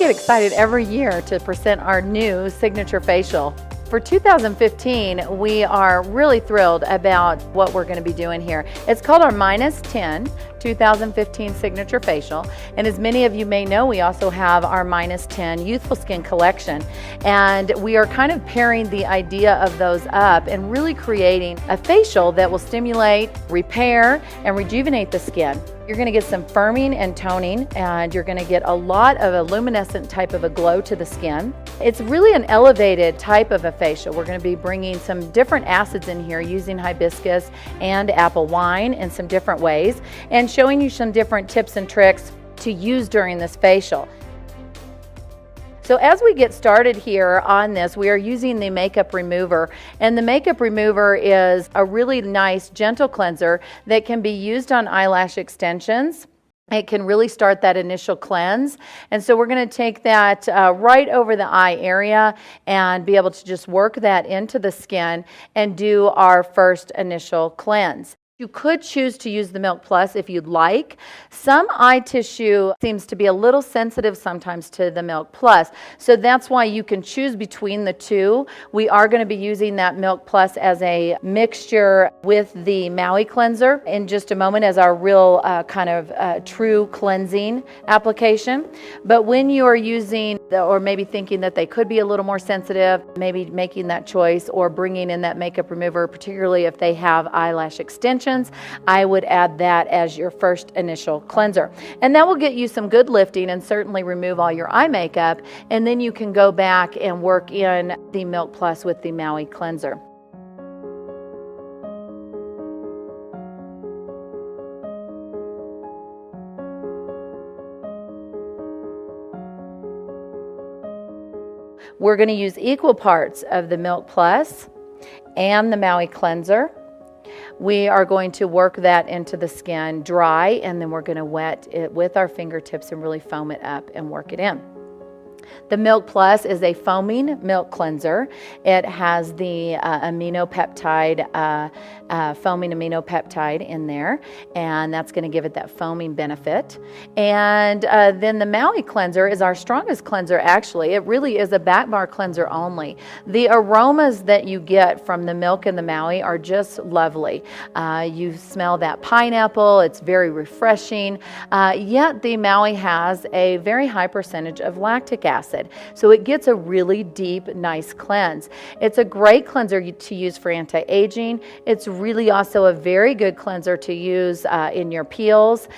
get excited every year to present our new signature facial. For 2015, we are really thrilled about what we're going to be doing here. It's called our -10 2015 Signature Facial, and as many of you may know, we also have our -10 Youthful Skin Collection, and we are kind of pairing the idea of those up and really creating a facial that will stimulate, repair, and rejuvenate the skin. You're going to get some firming and toning, and you're going to get a lot of a luminescent type of a glow to the skin. It's really an elevated type of a facial. We're going to be bringing some different acids in here using hibiscus and apple wine in some different ways, and showing you some different tips and tricks to use during this facial. So as we get started here on this, we are using the makeup remover, and the makeup remover is a really nice gentle cleanser that can be used on eyelash extensions. It can really start that initial cleanse, and so we're going to take that right over the eye area and be able to just work that into the skin and do our first initial cleanse. You could choose to use the Milk Plus if you'd like. Some eye tissue seems to be a little sensitive sometimes to the Milk Plus, so that's why you can choose between the two. We are going to be using that Milk Plus as a mixture with the MAUI cleanser in just a moment as our real true cleansing application. But when you are using, or maybe thinking that they could be a little more sensitive, maybe making that choice or bringing in that makeup remover, particularly if they have eyelash extensions, I would add that as your first initial cleanser. And that will get you some good lifting and certainly remove all your eye makeup, and then you can go back and work in the Milk Plus with the MAUI cleanser. We're going to use equal parts of the Milk Plus and the MAUI cleanser. We are going to work that into the skin dry, and then we're going to wet it with our fingertips and really foam it up and work it in. The Milk Plus is a foaming milk cleanser. It has the foaming amino peptide in there, and that's going to give it that foaming benefit. And then the MAUI cleanser is our strongest cleanser, actually. It really is a back bar cleanser only. The aromas that you get from the milk and the MAUI are just lovely. You smell that pineapple. It's very refreshing, yet the MAUI has a very high percentage of lactic acid. So it gets a really deep, nice cleanse. It's a great cleanser to use for anti-aging. It's really also a very good cleanser to use in your peels.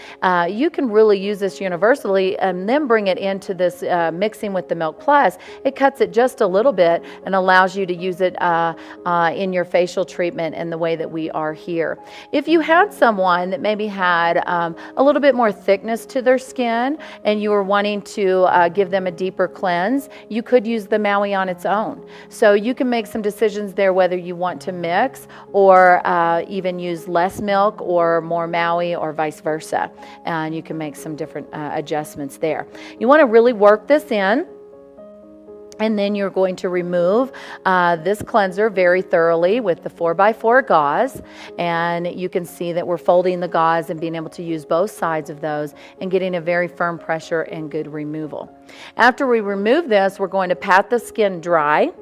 You can really use this universally and then bring it into this mixing with the Milk Plus. It cuts it just a little bit and allows you to use it in your facial treatment in the way that we are here. If you had someone that maybe had a little bit more thickness to their skin and you were wanting to give them a deeper cleanse, you could use the MAUI on its own. So you can make some decisions there whether you want to mix or even use less milk or more MAUI or vice versa. And you can make some different adjustments there. You want to really work this in. And then you're going to remove this cleanser very thoroughly with the 4x4 gauze. And you can see that we're folding the gauze and being able to use both sides of those and getting a very firm pressure and good removal. After we remove this, we're going to pat the skin dry.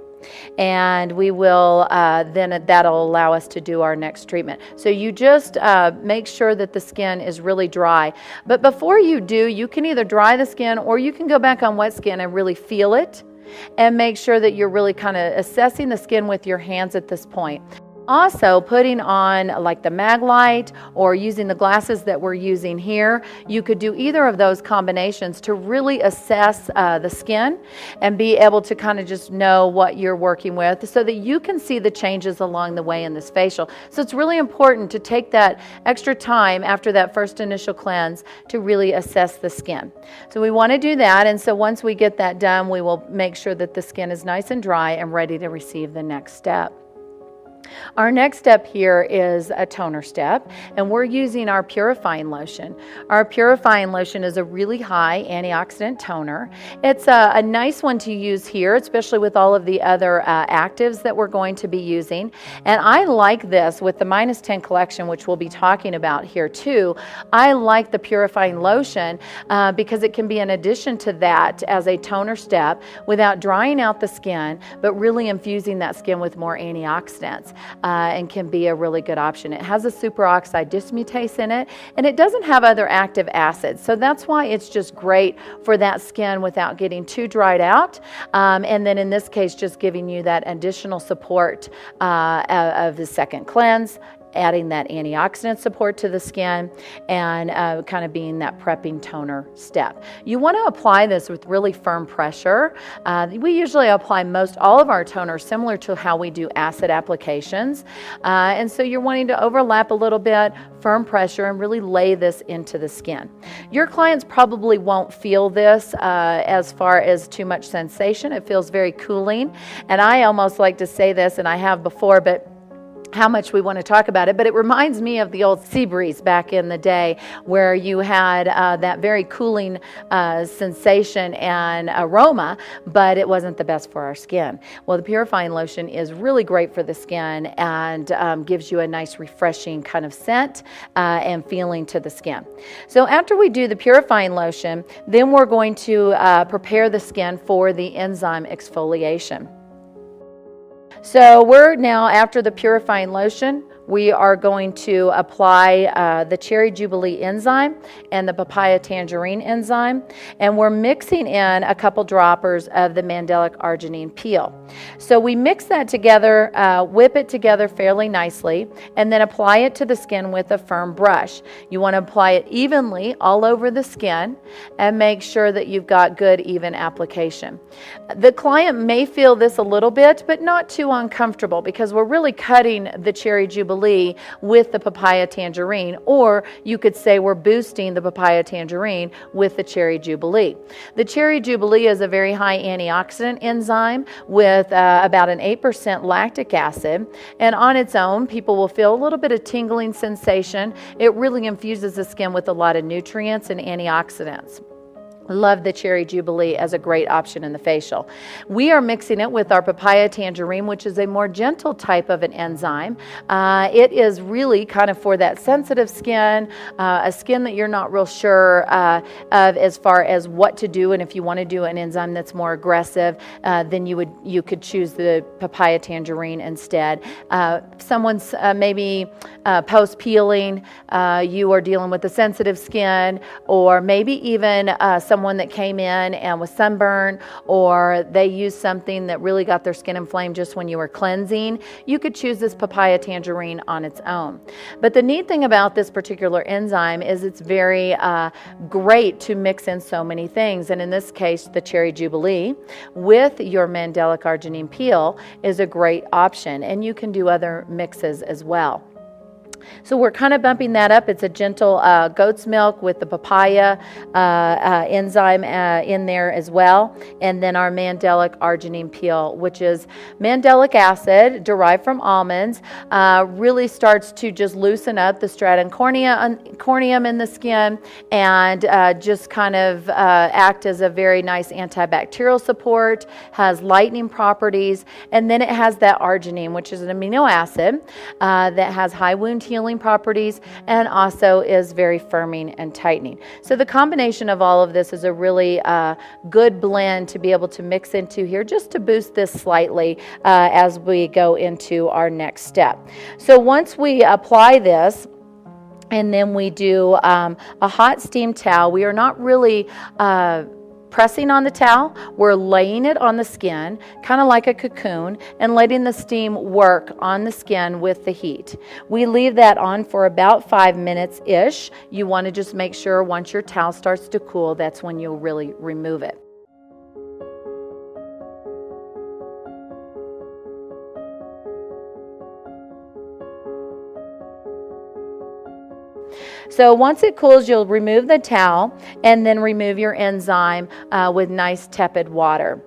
And we will then that'll allow us to do our next treatment. So you just make sure that the skin is really dry. But before you do, you can either dry the skin or you can go back on wet skin and really feel it and make sure that you're really kind of assessing the skin with your hands at this point. Also, putting on like the mag light or using the glasses that we're using here, you could do either of those combinations to really assess the skin and be able to kind of just know what you're working with so that you can see the changes along the way in this facial. So it's really important to take that extra time after that first initial cleanse to really assess the skin. So we want to do that, and so once we get that done, we will make sure that the skin is nice and dry and ready to receive the next step. Our next step here is a toner step, and we're using our purifying lotion. Our purifying lotion is a really high antioxidant toner. It's a nice one to use here, especially with all of the other actives that we're going to be using. And I like this with the -10 collection, which we'll be talking about here too. I like the purifying lotion because it can be an addition to that as a toner step without drying out the skin, but really infusing that skin with more antioxidants. And can be a really good option. It has a superoxide dismutase in it, and it doesn't have other active acids. So that's why it's just great for that skin without getting too dried out. And then in this case, just giving you that additional support of the second cleanse, adding that antioxidant support to the skin, and kind of being that prepping toner step. You want to apply this with really firm pressure. We usually apply all of our toners similar to how we do acid applications. And so you're wanting to overlap a little bit, firm pressure, and really lay this into the skin. Your clients probably won't feel this as far as too much sensation. It feels very cooling. And I almost like to say this, and I have before, but how much we want to talk about it, but it reminds me of the old sea breeze back in the day where you had that very cooling sensation and aroma, but it wasn't the best for our skin. Well, the purifying lotion is really great for the skin and gives you a nice refreshing kind of scent and feeling to the skin. So after we do the purifying lotion, then we're going to prepare the skin for the enzyme exfoliation. So we're now, after the purifying lotion, we are going to apply the cherry jubilee enzyme and the papaya tangerine enzyme, and we're mixing in a couple droppers of the mandelic arginine peel. So we mix that together, whip it together fairly nicely, and then apply it to the skin with a firm brush. You want to apply it evenly all over the skin and make sure that you've got good even application. The client may feel this a little bit, but not too uncomfortable, because we're really cutting the cherry jubilee with the papaya tangerine, or you could say we're boosting the papaya tangerine with the cherry jubilee. The cherry jubilee is a very high antioxidant enzyme with about an 8% lactic acid, and on its own people will feel a little bit of tingling sensation. It really infuses the skin with a lot of nutrients and antioxidants. Love the cherry jubilee as a great option in the facial. We are mixing it with our papaya tangerine, which is a more gentle type of an enzyme. It is really kind of for that sensitive skin, a skin that you're not real sure of as far as what to do, and if you want to do an enzyme that's more aggressive, then you could choose the papaya tangerine instead. Someone's maybe post peeling, you are dealing with a sensitive skin, or maybe even someone that came in and was sunburned, or they used something that really got their skin inflamed just when you were cleansing. You could choose this papaya tangerine on its own. But the neat thing about this particular enzyme is it's very great to mix in so many things. And in this case, the cherry jubilee with your mandelic arginine peel is a great option. And you can do other mixes as well. So we're kind of bumping that up. It's a gentle goat's milk with the papaya enzyme in there as well. And then our mandelic arginine peel, which is mandelic acid derived from almonds, really starts to just loosen up the stratum corneum in the skin and just kind of act as a very nice antibacterial support, has lightening properties, and then it has that arginine, which is an amino acid that has high wound healing properties and also is very firming and tightening. So the combination of all of this is a really good blend to be able to mix into here, just to boost this slightly as we go into our next step. So once we apply this, and then we do a hot steam towel, we are not really pressing on the towel. We're laying it on the skin, kind of like a cocoon, and letting the steam work on the skin with the heat. We leave that on for about 5 minutes-ish. You want to just make sure once your towel starts to cool, that's when you'll really remove it. So once it cools, you'll remove the towel and then remove your enzyme with nice tepid water.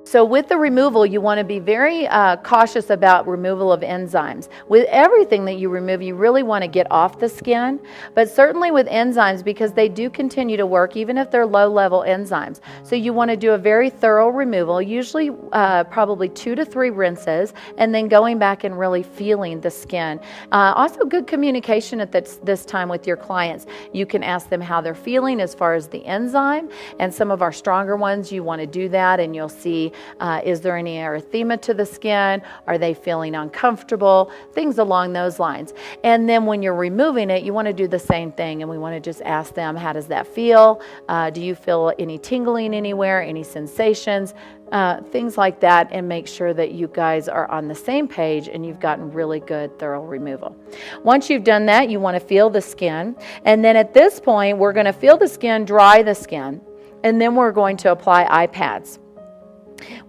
So with the removal, you want to be very cautious about removal of enzymes. With everything that you remove, you really want to get off the skin, but certainly with enzymes, because they do continue to work even if they're low-level enzymes. So you want to do a very thorough removal, usually probably 2 to 3 rinses, and then going back and really feeling the skin. Also good communication at this time with your clients. You can ask them how they're feeling as far as the enzyme, and some of our stronger ones, you want to do that, and you'll see is there any erythema to the skin? Are they feeling uncomfortable? Things along those lines. And then when you're removing it, you want to do the same thing, and we want to just ask them, how does that feel? Do you feel any tingling anywhere, any sensations? Things like that, and make sure that you guys are on the same page and you've gotten really good thorough removal. Once you've done that, you want to feel the skin, and then at this point we're going to feel the skin, dry the skin, and then we're going to apply eye pads.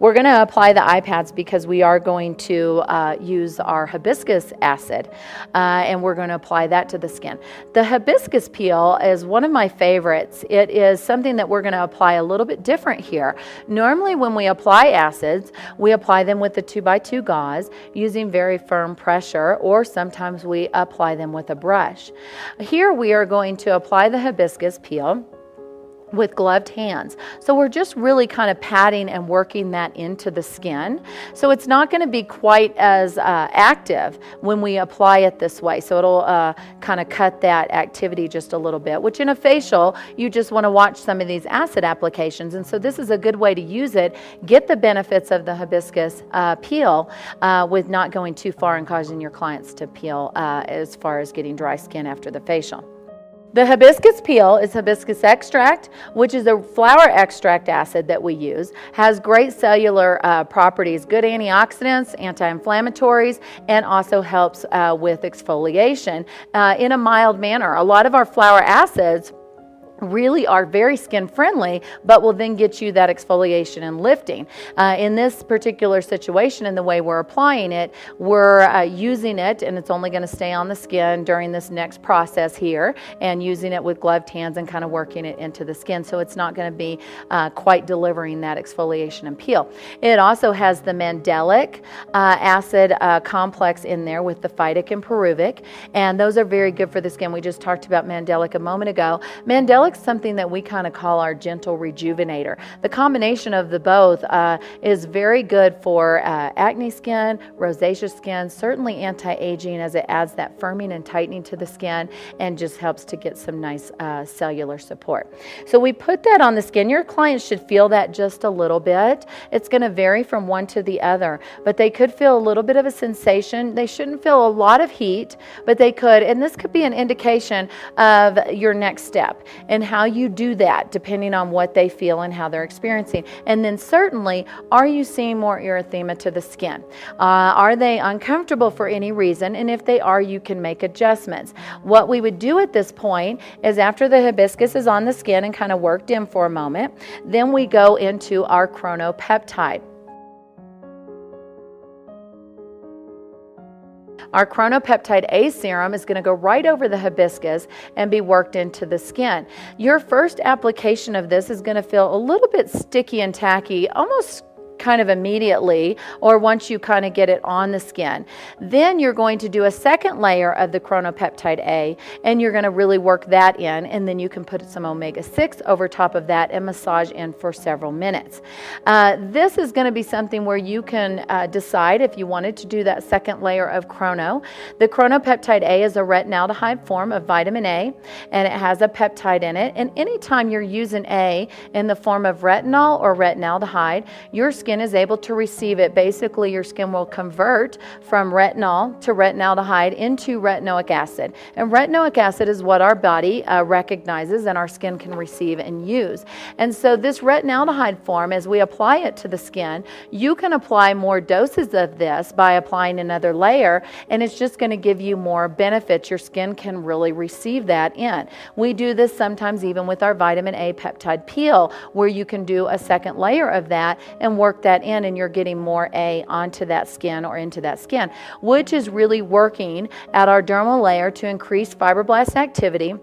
We're going to apply the eye pads because we are going to use our hibiscus acid, and we're going to apply that to the skin. The hibiscus peel is one of my favorites. It is something that we're going to apply a little bit different here. Normally when we apply acids, we apply them with the 2x2 gauze using very firm pressure, or sometimes we apply them with a brush. Here we are going to apply the hibiscus peel with gloved hands. So we're just really kind of patting and working that into the skin. So it's not going to be quite as active when we apply it this way. So it'll kind of cut that activity just a little bit, which in a facial, you just want to watch some of these acid applications. And so this is a good way to use it, get the benefits of the hibiscus peel with not going too far and causing your clients to peel as far as getting dry skin after the facial. The hibiscus peel is hibiscus extract, which is a flower extract acid that we use. Has great cellular properties, good antioxidants, anti-inflammatories, and also helps with exfoliation in a mild manner. A lot of our flower acids really are very skin friendly, but will then get you that exfoliation and lifting. In this particular situation, and the way we're applying it, we're using it, and it's only going to stay on the skin during this next process here, and using it with gloved hands and kind of working it into the skin, so it's not going to be quite delivering that exfoliation and peel. It also has the mandelic acid complex in there with the phytic and PURIFYING, and those are very good for the skin. We just talked about mandelic a moment ago. Mandelic something that we kind of call our gentle rejuvenator. The combination of the both is very good for acne skin, rosacea skin, certainly anti-aging, as it adds that firming and tightening to the skin and just helps to get some nice cellular support. So we put that on the skin. Your clients should feel that just a little bit. It's going to vary from one to the other, but they could feel a little bit of a sensation. They shouldn't feel a lot of heat, but they could, and this could be an indication of your next step and how you do that depending on what they feel and how they're experiencing. And then certainly, are you seeing more erythema to the skin? Are they uncomfortable for any reason? And if they are, you can make adjustments. What we would do at this point is, after the hibiscus is on the skin and kind of worked in for a moment, then we go into our chronopeptide. Our chronopeptide A serum is going to go right over the hibiscus and be worked into the skin. Your first application of this is going to feel a little bit sticky and tacky, almost kind of immediately, or once you kind of get it on the skin. Then you're going to do a second layer of the chronopeptide A, and you're going to really work that in, and then you can put some omega-6 over top of that and massage in for several minutes. This is going to be something where you can decide if you wanted to do that second layer of chrono. The chronopeptide A is a retinaldehyde form of vitamin A, and it has a peptide in it, and anytime you're using A in the form of retinol or retinaldehyde, your skin is able to receive it. Basically, your skin will convert from retinol to retinaldehyde into retinoic acid. And retinoic acid is what our body recognizes and our skin can receive and use. And so this retinaldehyde form, as we apply it to the skin, you can apply more doses of this by applying another layer, and it's just going to give you more benefits. Your skin can really receive that in. We do this sometimes even with our vitamin A peptide peel, where you can do a second layer of that and work that in, and you're getting more A onto that skin or into that skin, which is really working at our dermal layer to increase fibroblast activity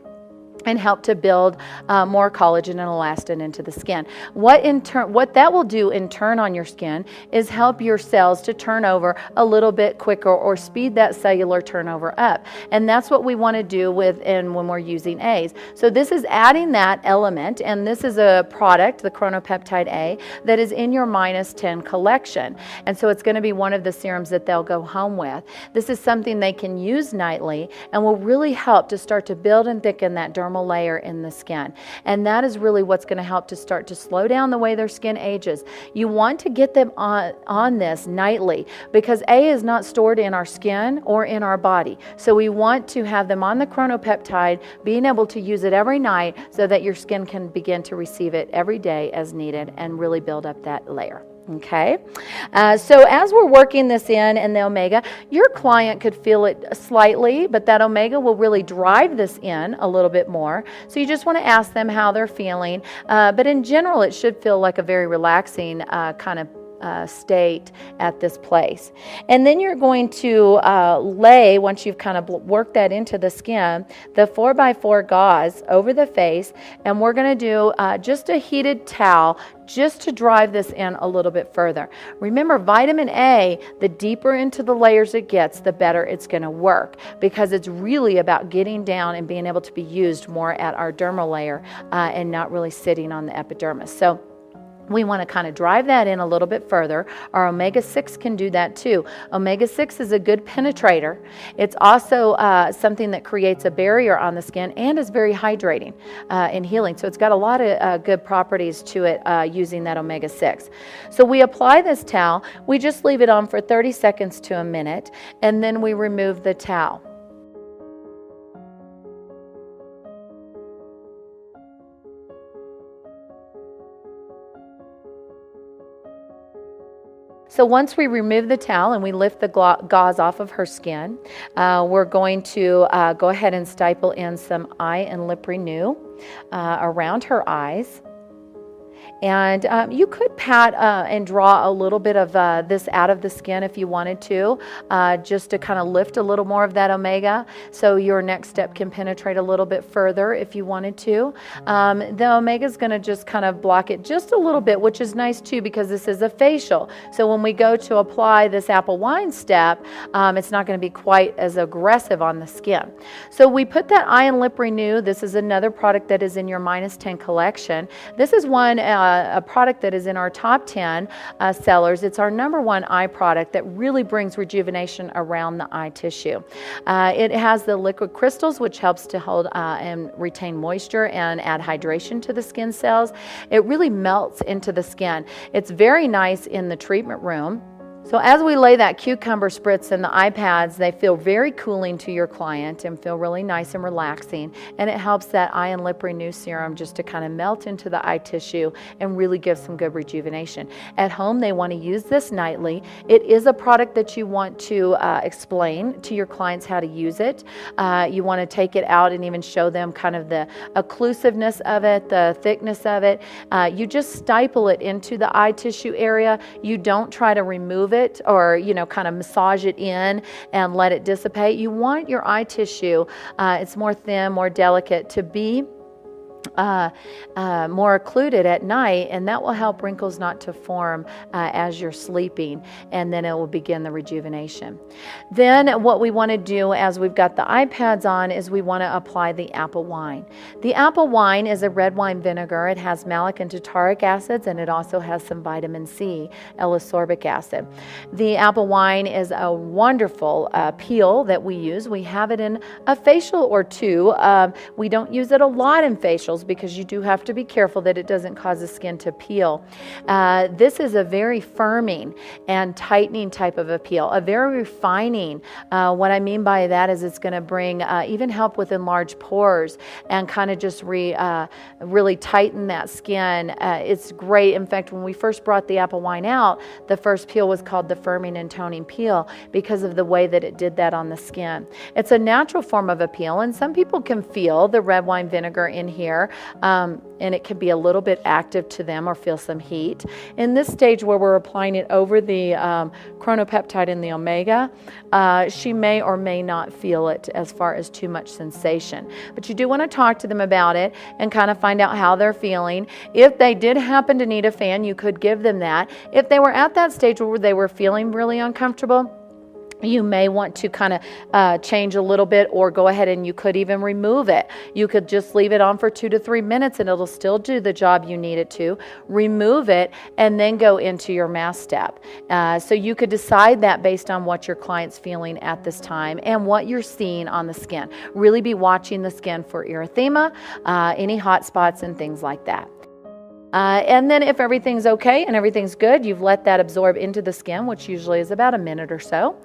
and help to build more collagen and elastin into the skin. What that will do in turn on your skin is help your cells to turn over a little bit quicker or speed that cellular turnover up. And that's what we want to do when we're using A's. So this is adding that element, and this is a product, the Chronopeptide A, that is in your -10 collection. And so it's going to be one of the serums that they'll go home with. This is something they can use nightly and will really help to start to build and thicken that dermal layer in the skin. And that is really what's going to help to start to slow down the way their skin ages. You want to get them on this nightly because A is not stored in our skin or in our body. So we want to have them on the chronopeptide, being able to use it every night so that your skin can begin to receive it every day as needed and really build up that layer. Okay, so as we're working this in the omega, your client could feel it slightly, but that omega will really drive this in a little bit more. So you just want to ask them how they're feeling, but in general, it should feel like a very relaxing kind of state at this place. And then you're going to lay, once you've kind of worked that into the skin, the 4x4 gauze over the face, and we're going to do just a heated towel just to drive this in a little bit further. Remember, vitamin A, the deeper into the layers it gets, the better it's going to work, because it's really about getting down and being able to be used more at our dermal layer and not really sitting on the epidermis. So we want to kind of drive that in a little bit further. Our omega-6 can do that too. Omega-6 is a good penetrator. It's also something that creates a barrier on the skin and is very hydrating and healing. So it's got a lot of good properties to it using that omega-6. So we apply this towel. We just leave it on for 30 seconds to a minute, and then we remove the towel. So once we remove the towel and we lift the gauze off of her skin, we're going to go ahead and staple in some eye and lip renew around her eyes. And you could pat and draw a little bit of this out of the skin if you wanted to, just to kind of lift a little more of that omega, so your next step can penetrate a little bit further if you wanted to. The omega is going to just kind of block it just a little bit, which is nice too, because this is a facial. So when we go to apply this apple wine step, it's not going to be quite as aggressive on the skin. So we put that eye and lip renew. This is another product that is in your -10 collection. This is one a product that is in our top 10 sellers. It's our #1 eye product that really brings rejuvenation around the eye tissue. It has the liquid crystals, which helps to hold and retain moisture and add hydration to the skin cells. It really melts into the skin. It's very nice in the treatment room. So as we lay that cucumber spritz in the eye pads, they feel very cooling to your client and feel really nice and relaxing. And it helps that eye and lip renew serum just to kind of melt into the eye tissue and really give some good rejuvenation. At home, they want to use this nightly. It is a product that you want to explain to your clients how to use it. You want to take it out and even show them kind of the occlusiveness of it, the thickness of it. You just staple it into the eye tissue area. You don't try to remove it or, kind of massage it in and let it dissipate. You want your eye tissue, it's more thin, more delicate, to be more occluded at night, and that will help wrinkles not to form as you're sleeping, and then it will begin the rejuvenation. Then what we want to do as we've got the eye pads on is we want to apply the apple wine. The apple wine is a red wine vinegar. It has malic and tartaric acids, and it also has some vitamin C, L-ascorbic acid. The apple wine is a wonderful peel that we use. We have it in a facial or two. We don't use it a lot in facials because you do have to be careful that it doesn't cause the skin to peel. This is a very firming and tightening type of a peel, a very refining. What I mean by that is it's going to bring even help with enlarged pores and kind of just really tighten that skin. It's great. In fact, when we first brought the apple wine out, the first peel was called the firming and toning peel because of the way that it did that on the skin. It's a natural form of a peel, and some people can feel the red wine vinegar in here. there, and it can be a little bit active to them or feel some heat. In this stage where we're applying it over the chronopeptide and the omega, she may or may not feel it as far as too much sensation. But you do want to talk to them about it and kind of find out how they're feeling. If they did happen to need a fan, you could give them that. If they were at that stage where they were feeling really uncomfortable, you may want to kind of change a little bit, or go ahead and you could even remove it. You could just leave it on for 2 to 3 minutes and it'll still do the job you need it to. Remove it and then go into your mask step. So you could decide that based on what your client's feeling at this time and what you're seeing on the skin. Really be watching the skin for erythema, any hot spots and things like that. And then if everything's okay and everything's good, you've let that absorb into the skin, which usually is about a minute or so.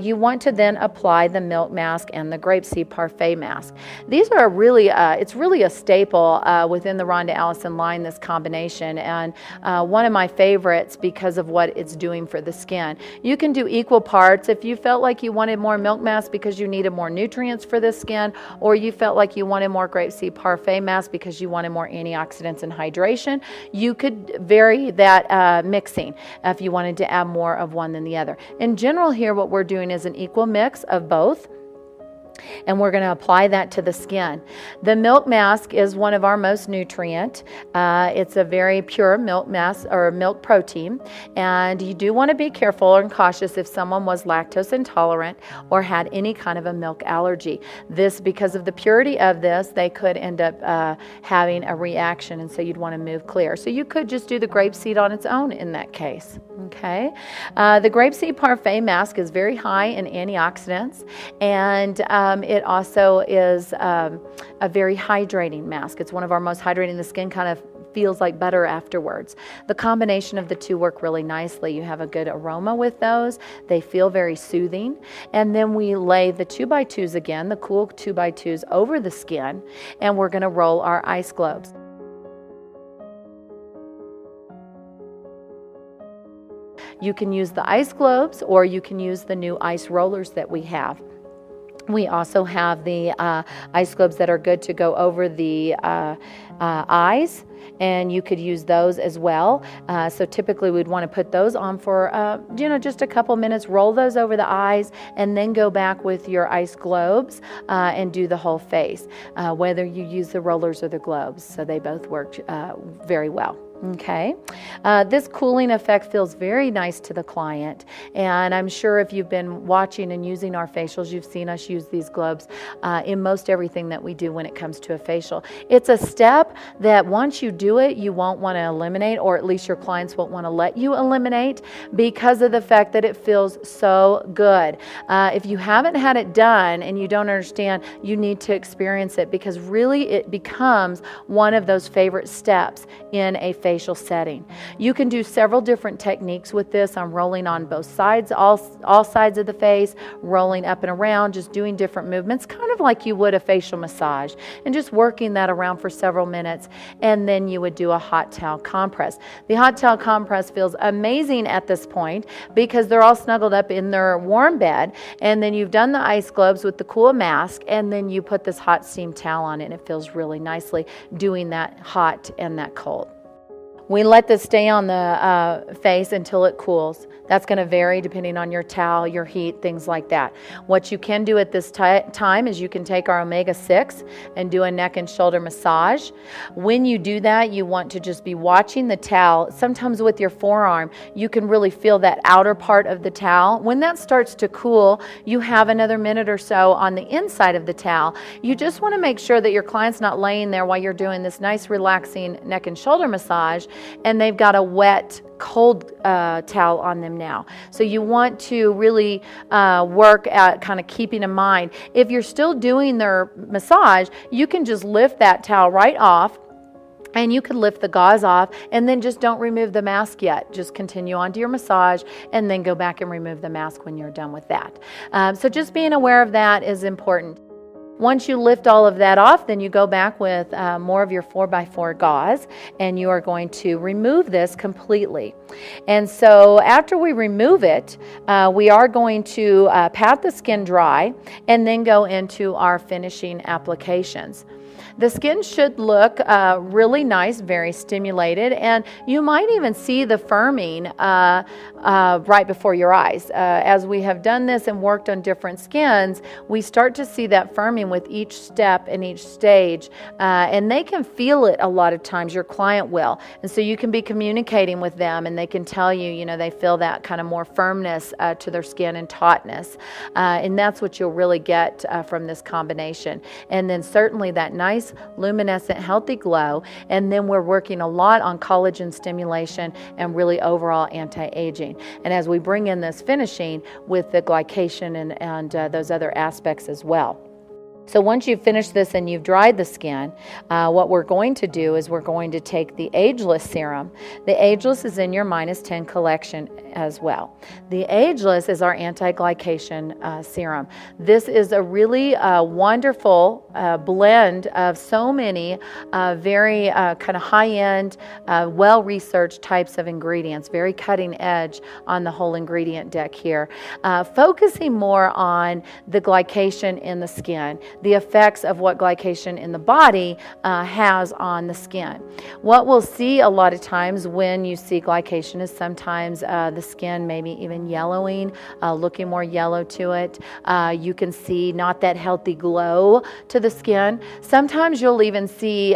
You want to then apply the milk mask and the grapeseed parfait mask. These are really, it's really a staple within the Rhonda Allison line, this combination, and one of my favorites because of what it's doing for the skin. You can do equal parts if you felt like you wanted more milk mask because you needed more nutrients for the skin, or you felt like you wanted more grapeseed parfait mask because you wanted more antioxidants and hydration. You could vary that mixing if you wanted to add more of one than the other. In general here, what we're doing is an equal mix of both, and we're going to apply that to the skin. The milk mask is one of our most nutrient. It's a very pure milk mask or milk protein, and you do want to be careful and cautious if someone was lactose intolerant or had any kind of a milk allergy. This, because of the purity of this, they could end up having a reaction, and so you'd want to move clear. So you could just do the grapeseed on its own in that case. Okay, the grapeseed parfait mask is very high in antioxidants, and it also is a very hydrating mask. It's one of our most hydrating. The skin kind of feels like butter afterwards. The combination of the two work really nicely. You have a good aroma with those. They feel very soothing. And then we lay the 2x2s again, the cool 2x2s over the skin, and we're going to roll our ice globes. You can use the ice globes, or you can use the new ice rollers that we have. We also have the ice globes that are good to go over the eyes, and you could use those as well. So typically we'd want to put those on for just a couple minutes, roll those over the eyes, and then go back with your ice globes and do the whole face, whether you use the rollers or the globes. So they both work very well. Okay, this cooling effect feels very nice to the client, and I'm sure if you've been watching and using our facials, you've seen us use these globes in most everything that we do when it comes to a facial. It's a step that once you do it, you won't want to eliminate, or at least your clients won't want to let you eliminate, because of the fact that it feels so good. If you haven't had it done and you don't understand, you need to experience it, because really it becomes one of those favorite steps in a facial setting. You can do several different techniques with this. I'm rolling on both sides, all sides of the face, rolling up and around, just doing different movements, kind of like you would a facial massage, and just working that around for several minutes, and then you would do a hot towel compress. The hot towel compress feels amazing at this point because they're all snuggled up in their warm bed, and then you've done the ice globes with the cool mask, and then you put this hot steam towel on it, and it feels really nicely doing that hot and that cold. We let this stay on the face until it cools. That's going to vary depending on your towel, your heat, things like that. What you can do at this time is you can take our omega-6 and do a neck and shoulder massage. When you do that, you want to just be watching the towel. Sometimes with your forearm, you can really feel that outer part of the towel. When that starts to cool, you have another minute or so on the inside of the towel. You just want to make sure that your client's not laying there while you're doing this nice relaxing neck and shoulder massage, and they've got a wet, cold towel on them now. So you want to really work at kind of keeping in mind, if you're still doing their massage, you can just lift that towel right off, and you can lift the gauze off, and then just don't remove the mask yet. Just continue on to your massage, and then go back and remove the mask when you're done with that. So just being aware of that is important. Once you lift all of that off, then you go back with more of your 4x4 gauze, and you are going to remove this completely. And so after we remove it, we are going to pat the skin dry and then go into our finishing applications. The skin should look really nice, very stimulated, and you might even see the firming right before your eyes. As we have done this and worked on different skins, we start to see that firming with each step and each stage, and they can feel it a lot of times, your client will. And so you can be communicating with them and they can tell you, you know, they feel that kind of more firmness to their skin and tautness. And that's what you'll really get from this combination. And then certainly that nice luminescent healthy glow. And then we're working a lot on collagen stimulation and really overall anti-aging. And as we bring in this finishing with the glycation and those other aspects as well. So once you've finished this and you've dried the skin, what we're going to do is we're going to take the AGEless serum. The AGEless is in your -10 collection as well. The AGEless is our anti-glycation serum. This is a really wonderful blend of so many very kind of high-end, well-researched types of ingredients, very cutting edge on the whole ingredient deck here, focusing more on the glycation in the skin, the effects of what glycation in the body has on the skin. What we'll see a lot of times when you see glycation is sometimes the skin maybe even yellowing, looking more yellow to it. You can see not that healthy glow to the skin. Sometimes you'll even see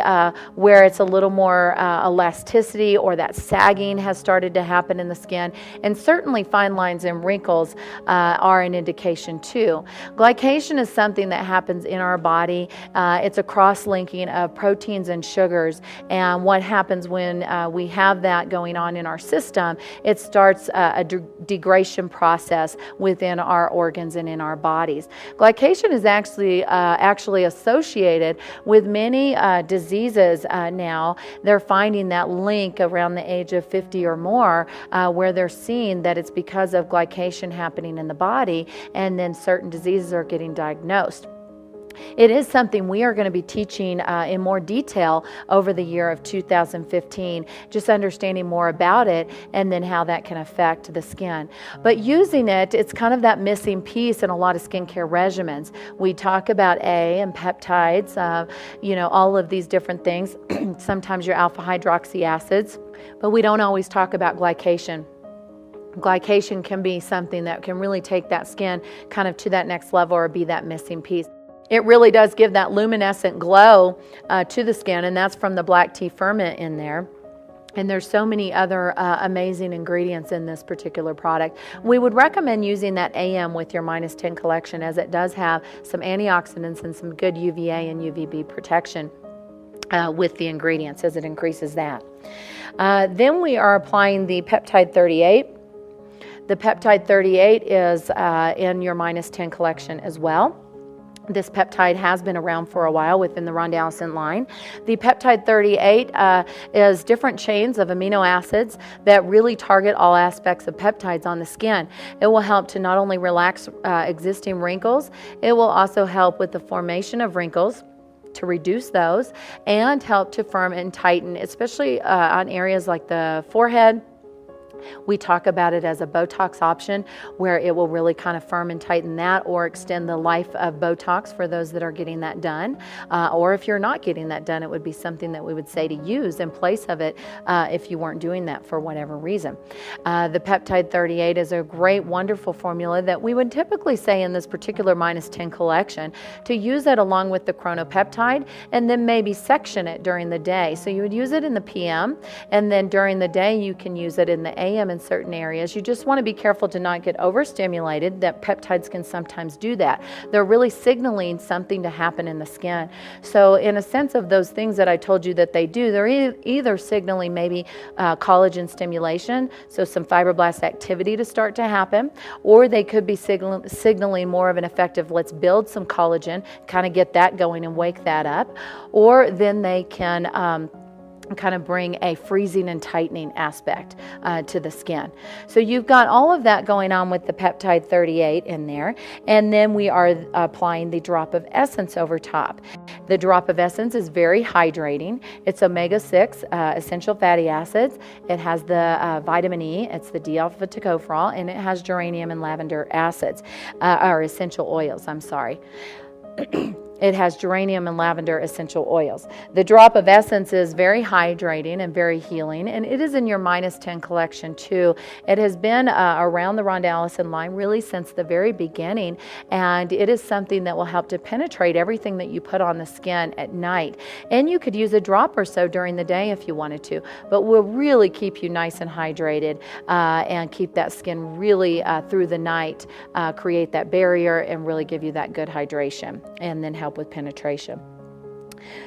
where it's a little more elasticity or that sagging has started to happen in the skin. And certainly fine lines and wrinkles are an indication too. Glycation is something that happens in our body. It's a cross-linking of proteins and sugars, and what happens when we have that going on in our system, it starts a degradation process within our organs and in our bodies. Glycation is actually associated with many diseases now. They're finding that link around the age of 50 or more where they're seeing that it's because of glycation happening in the body, and then certain diseases are getting diagnosed. It is something we are going to be teaching in more detail over the year of 2015, just understanding more about it and then how that can affect the skin. But using it, it's kind of that missing piece in a lot of skincare regimens. We talk about A and peptides, all of these different things, sometimes your alpha hydroxy acids, but we don't always talk about glycation. Glycation can be something that can really take that skin kind of to that next level or be that missing piece. It really does give that luminescent glow to the skin, and that's from the black tea ferment in there. And there's so many other amazing ingredients in this particular product. We would recommend using that AM with your -10 collection, as it does have some antioxidants and some good UVA and UVB protection with the ingredients as it increases that. Then we are applying the peptide 38. The peptide 38 is in your -10 collection as well. This peptide has been around for a while within the Rhonda Allison line. The peptide 38 is different chains of amino acids that really target all aspects of peptides on the skin. It will help to not only relax existing wrinkles, it will also help with the formation of wrinkles, to reduce those, and help to firm and tighten, especially on areas like the forehead. We talk about it as a Botox option where it will really kind of firm and tighten that, or extend the life of Botox for those that are getting that done. Or if you're not getting that done, it would be something that we would say to use in place of it if you weren't doing that for whatever reason. The peptide 38 is a great, wonderful formula that we would typically say in this particular -10 collection to use it along with the chronopeptide, and then maybe section it during the day. So you would use it in the PM, and then during the day you can use it in the AM in certain areas. You just want to be careful to not get overstimulated. That peptides can sometimes do that. They're really signaling something to happen in the skin. So in a sense of those things that I told you that they do, they're either signaling maybe collagen stimulation, so some fibroblast activity to start to happen, or they could be signaling more of an effective, let's build some collagen, kind of get that going and wake that up, or then they can kind of bring a freezing and tightening aspect to the skin. So you've got all of that going on with the peptide 38 in there, and then we are applying the drop of essence over top. The drop of essence is very hydrating. It's omega-6 essential fatty acids. It has the vitamin E, it's the D-alpha tocopherol, and it has geranium and lavender acids, or essential oils, I'm sorry. It has geranium and lavender essential oils. The drop of essence is very hydrating and very healing, and it is in your -10 collection too. It has been around the Rhonda Allison line really since the very beginning, and it is something that will help to penetrate everything that you put on the skin at night. And you could use a drop or so during the day if you wanted to, but will really keep you nice and hydrated and keep that skin really through the night, create that barrier and really give you that good hydration, and then help with penetration.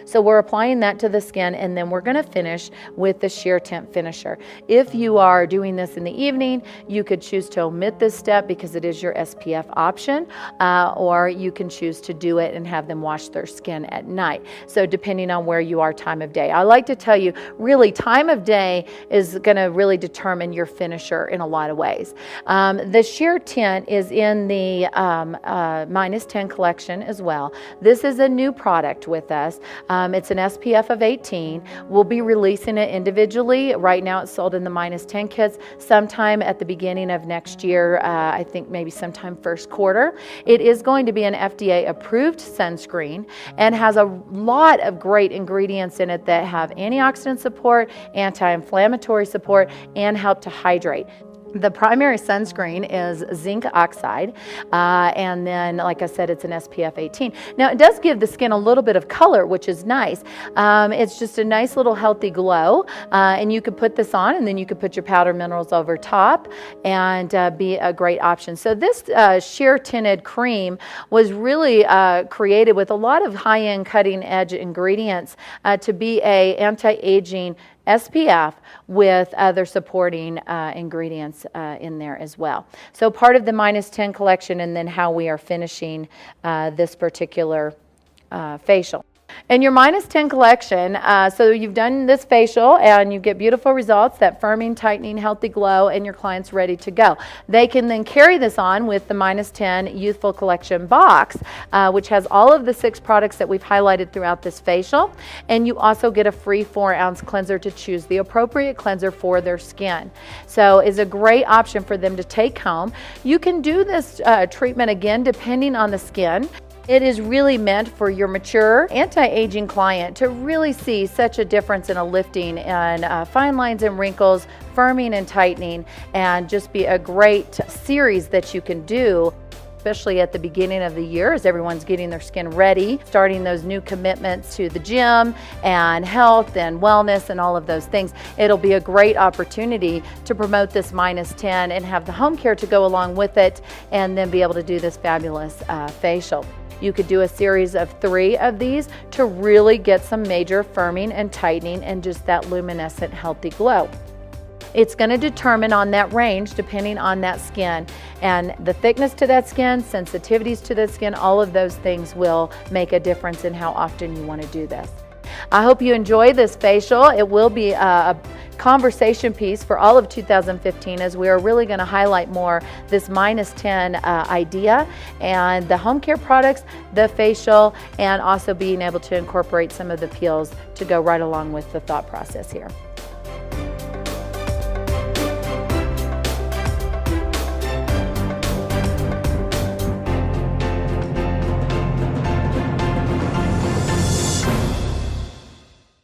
So we're applying that to the skin, and then we're going to finish with the sheer tint finisher. If you are doing this in the evening, you could choose to omit this step because it is your SPF option, or you can choose to do it and have them wash their skin at night. So depending on where you are, time of day. I like to tell you, really, time of day is going to really determine your finisher in a lot of ways. The sheer tint is in the -10 collection as well. This is a new product with us. It's an SPF of 18. We'll be releasing it individually. Right now it's sold in the -10 kits. Sometime at the beginning of next year, I think maybe sometime first quarter. It is going to be an FDA approved sunscreen and has a lot of great ingredients in it that have antioxidant support, anti-inflammatory support, and help to hydrate. The primary sunscreen is zinc oxide, and then, like I said, it's an SPF 18. Now, it does give the skin a little bit of color, which is nice. It's just a nice little healthy glow, and you could put this on, and then you could put your powder minerals over top and be a great option. So this sheer tinted cream was really created with a lot of high-end cutting-edge ingredients to be a anti-aging SPF with other supporting ingredients in there as well. So part of the -10 collection, and then how we are finishing this particular facial. In your -10 collection, so you've done this facial and you get beautiful results, that firming, tightening, healthy glow, and your client's ready to go. They can then carry this on with the -10 Youthful Collection box, which has all of the 6 products that we've highlighted throughout this facial. And you also get a free 4-ounce cleanser to choose the appropriate cleanser for their skin. So it's a great option for them to take home. You can do this treatment again depending on the skin. It is really meant for your mature anti-aging client to really see such a difference in a lifting and fine lines and wrinkles, firming and tightening, and just be a great series that you can do, especially at the beginning of the year as everyone's getting their skin ready, starting those new commitments to the gym and health and wellness and all of those things. It'll be a great opportunity to promote this -10 and have the home care to go along with it, and then be able to do this fabulous facial. You could do a series of 3 of these to really get some major firming and tightening and just that luminescent, healthy glow. It's going to determine on that range, depending on that skin, and the thickness to that skin, sensitivities to that skin, all of those things will make a difference in how often you want to do this. I hope you enjoy this facial. It will be a conversation piece for all of 2015, as we are really going to highlight more this -10 idea and the home care products, the facial, and also being able to incorporate some of the peels to go right along with the thought process here.